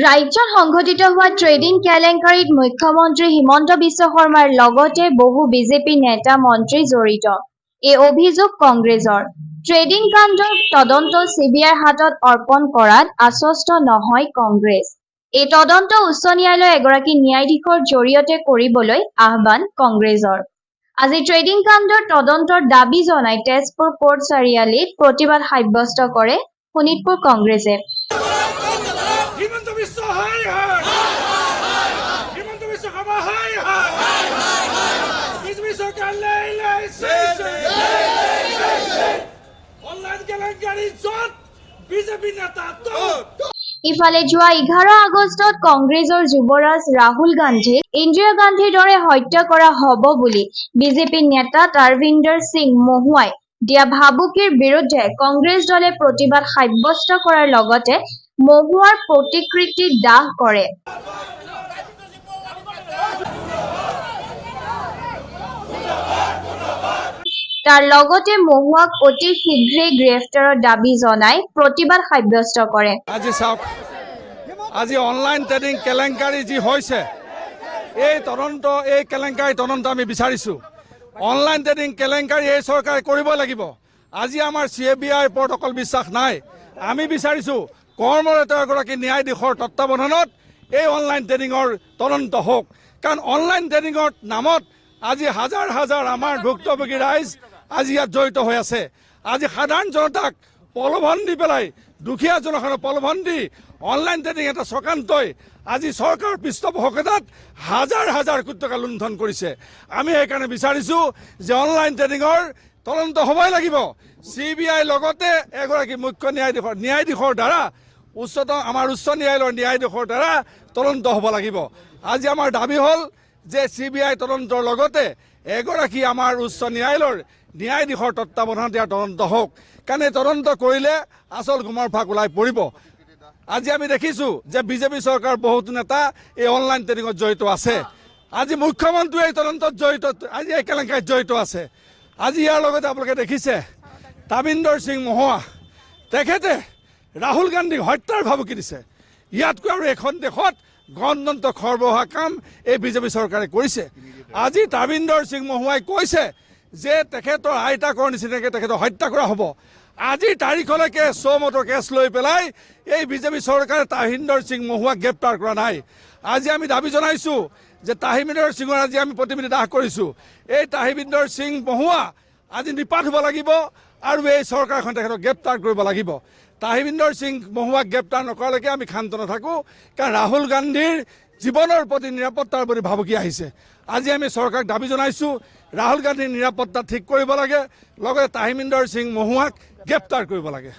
ৰাজ্যত সংঘটিত হোৱা ট্ৰেডিং কেলেংকাৰীত মুখ্যমন্ত্ৰী হিমন্ত বিশ্ব শৰ্মাৰ লগতে বহু বিজেপি নেতা মন্ত্ৰী জড়িত। এই অভিযোগ কংগ্ৰেছৰ। ট্ৰেডিং কাণ্ডৰ তদন্ত চিবিআইৰ হাতত অৰ্পণ কৰাত আশ্বস্ত নহয় কংগ্ৰেছ। এই তদন্ত উচ্চ ন্যায়ালয়ৰ এগৰাকী ন্যায়াধীশৰ জৰিয়তে কৰিবলৈ আহ্বান কংগ্ৰেছৰ। আজি ট্ৰেডিং কাণ্ডৰ তদন্তৰ দাবী জনাই তেজপুৰ কোৰ্ট চাৰিআলিত প্ৰতিবাদ সাব্যস্ত কৰে শোণিতপুৰ কংগ্ৰেছে। হিমন্ত বিশ্ব হাই হাই হিমন্ত বিশ্ব শৰ্মা হাই হাই বিজেপি চৰকাৰ লাই লাই অনলাইন কেলেংকাৰী য'ত বিজেপি নেতা ইফালে যোৱা 11 আগষ্টত কংগ্ৰেছৰ যুৱৰাজ ৰাহুল গান্ধীক ইন্দিৰা গান্ধীৰ দৰে হত্যা কৰা হ'ব বুলি বিজেপি নেতা তাৰভিন্দৰ সিং মহুৱাই দিয়া ভাবুকিৰ বিৰুদ্ধে কংগ্ৰেছ দলে প্ৰতিবাদ সাব্যস্ত কৰাৰ লগতে মহুৱাৰ প্ৰতিকৃতি দাহ কৰে। তাৰ লগতে মহুৱাক অতি শীঘ্ৰেই গ্ৰেফতাৰৰ দাবী জনাই প্ৰতিবাদ সাব্যস্ত কৰে। আজি চাওক, আজি অনলাইন ট্ৰেডিং কেলেংকাৰী যি হৈছে এই কেলেংকাৰী তদন্ত আমি বিচাৰিছোঁ। অনলাইন ট্ৰেডিং কেলেংকাৰী এই চৰকাৰে কৰিব লাগিব। আজি আমাৰ চিবিআইৰ ওপৰত অকল বিশ্বাস নাই, আমি বিচাৰিছোঁ কৰ্মৰত এগৰাকী ন্যায়াধীশৰ তত্বাৱধানত এই অনলাইন ট্ৰেডিঙৰ তদন্ত হওক। কাৰণ অনলাইন ট্ৰেডিঙৰ নামত আজি হাজাৰ হাজাৰ আমাৰ ভুক্তভোগী ৰাইজ আজি ইয়াত জড়িত হৈ আছে। আজি সাধাৰণ জনতাক প্ৰলোভন দি পেলাই, দুখীয়া জনসাধাৰণক প্ৰলোভন দি অনলাইন ট্ৰেডিং এটা চক্ৰান্তই আজি চৰকাৰৰ পৃষ্ঠপোষকতাত হাজাৰ হাজাৰ কোটি টকা লুণ্ঠন কৰিছে। আমি সেইকাৰণে বিচাৰিছোঁ যে অনলাইন ট্ৰেডিঙৰ তদন্ত হ'বই লাগিব। চিবিআইৰ লগতে এগৰাকী মুখ্য ন্যায়াধীশৰ দ্বাৰা আমাৰ উচ্চ ন্যায়ালয়ৰ ন্যায়াধীশৰ দ্বাৰা তদন্ত হ'ব লাগিব। আজি আমাৰ দাবী হ'ল যে চিবিআই তদন্তৰ লগতে এগৰাকী আমাৰ উচ্চ ন্যায়ালয়ৰ ন্যায়াধীশৰ তত্বাৱধানত ইয়াৰ তদন্ত হওক। কাৰণ এই তদন্ত কৰিলে আচল গুমৰ ফাঁক ওলাই পৰিব। আজি আমি দেখিছোঁ যে বিজেপি চৰকাৰৰ বহুতো নেতা এই অনলাইন ট্ৰেডিঙত জড়িত আছে। আজি মুখ্যমন্ত্ৰী এই তদন্তত জড়িত, আজি এই কেলেংকাৰীত জড়িত আছে। আজি ইয়াৰ লগতে আপোনালোকে দেখিছে তাবিন্দৰ সিং মহুৱা, তেখেতে ৰাহুল গান্ধীক হত্যাৰ ভাবুকি দিছে। ইয়াতকৈ আৰু এখন দেশত গণতন্ত্ৰ খৰ্বহা কাম এই বিজেপি চৰকাৰে কৰিছে। আজি তাবিন্দৰ সিং মহুৱাই কৈছে যে তেখেতৰ আইতাকৰ নিচিনাকৈ তেখেতক হত্যা কৰা হ'ব। আজিৰ তাৰিখলৈকে চৌমতৰ কেছ লৈ পেলাই এই বিজেপি চৰকাৰে তাহিন্দৰ সিং মহুৱাক গ্ৰেপ্তাৰ কৰা নাই। আজি আমি দাবী জনাইছোঁ যে তাহিন্দৰ সিঙৰ আজি আমি প্ৰতিনিধি দাহ কৰিছোঁ। এই তাহিন্দৰ সিং মহুৱা আজি নিপাত হ'ব লাগিব আৰু এই চৰকাৰখন তেখেতক গ্ৰেপ্তাৰ কৰিব লাগিব। তাহিন্দৰ সিং মহুৱাক গ্ৰেপ্তাৰ নকৰালৈকে আমি ক্ষান্ত নাথাকোঁ। কাৰণ ৰাহুল গান্ধীৰ জীৱনৰ প্ৰতি নিৰাপত্তাৰ প্ৰতি ভাবুকি আহিছে। আজি আমি চৰকাৰক দাবী জনাইছোঁ ৰাহুল গান্ধীৰ নিৰাপত্তা ঠিক কৰিব লাগে, লগতে তাহিন্দৰ সিং মহুৱাক গ্ৰেপ্তাৰ কৰিব লাগে।